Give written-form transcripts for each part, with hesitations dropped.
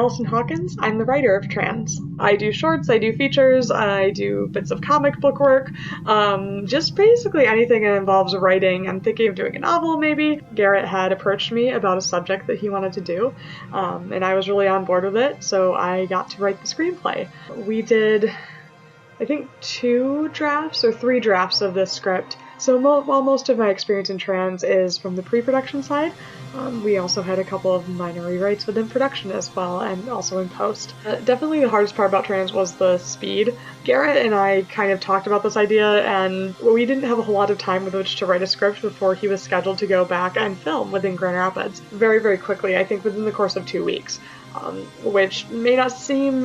Allison Hawkins. I'm the writer of Trans. I do shorts, I do features, I do bits of comic book work, just basically anything that involves writing. I'm thinking of doing a novel maybe. Garrett had approached me about a subject that he wanted to do, and I was really on board with it, so I got to write the screenplay. We did, I think, 2 drafts or 3 drafts of this script. So while most of my experience in Trans is from the pre-production side, we also had a couple of minor rewrites within production as well, and also in post. Definitely the hardest part about Trans was the speed. Garrett and I kind of talked about this idea, and we didn't have a whole lot of time with which to write a script before he was scheduled to go back and film within Grand Rapids very, very quickly, I think within the course of 2 weeks. Which may not seem,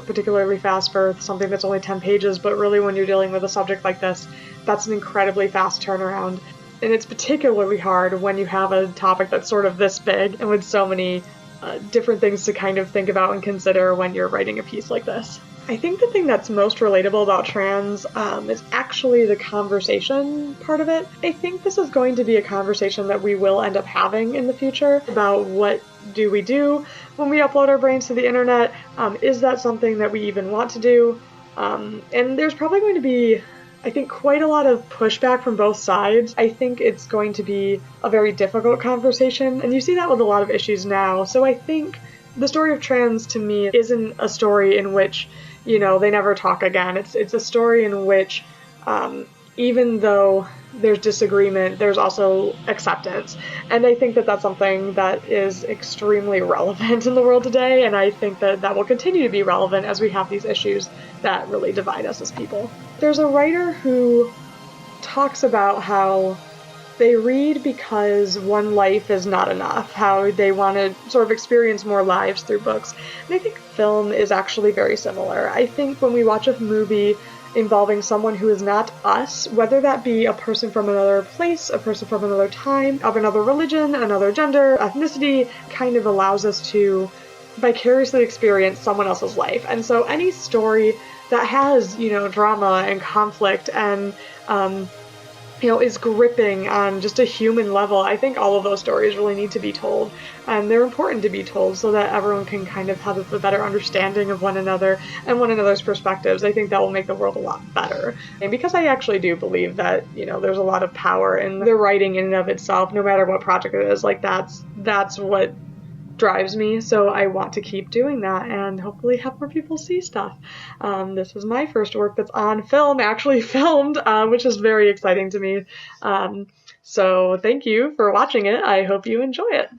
particularly fast for something that's only 10 pages, but really when you're dealing with a subject like this, that's an incredibly fast turnaround. And it's particularly hard when you have a topic that's sort of this big and with so many different things to kind of think about and consider when you're writing a piece like this. I think the thing that's most relatable about Trans is actually the conversation part of it. I think this is going to be a conversation that we will end up having in the future about what do we do when we upload our brains to the internet. Is that something that we even want to do? And there's probably going to be, I think, quite a lot of pushback from both sides. I think it's going to be a very difficult conversation, and you see that with a lot of issues now. So I think the story of Trans, to me, isn't a story in which, they never talk again. It's a story in which, even though there's disagreement, there's also acceptance. And I think that that's something that is extremely relevant in the world today, and I think that that will continue to be relevant as we have these issues that really divide us as people. There's a writer who talks about how they read because one life is not enough, how they want to sort of experience more lives through books. And I think film is actually very similar. I think when we watch a movie involving someone who is not us, whether that be a person from another place, a person from another time, of another religion, another gender, ethnicity, kind of allows us to vicariously experience someone else's life. And so any story that has, drama and conflict and, is gripping on just a human level, I think all of those stories really need to be told. And they're important to be told so that everyone can kind of have a better understanding of one another and one another's perspectives. I think that will make the world a lot better. And because I actually do believe that, there's a lot of power in the writing in and of itself, no matter what project it is, like that's what drives me, so I want to keep doing that and hopefully have more people see stuff. This is my first work that's on film, actually filmed, which is very exciting to me. So thank you for watching it. I hope you enjoy it.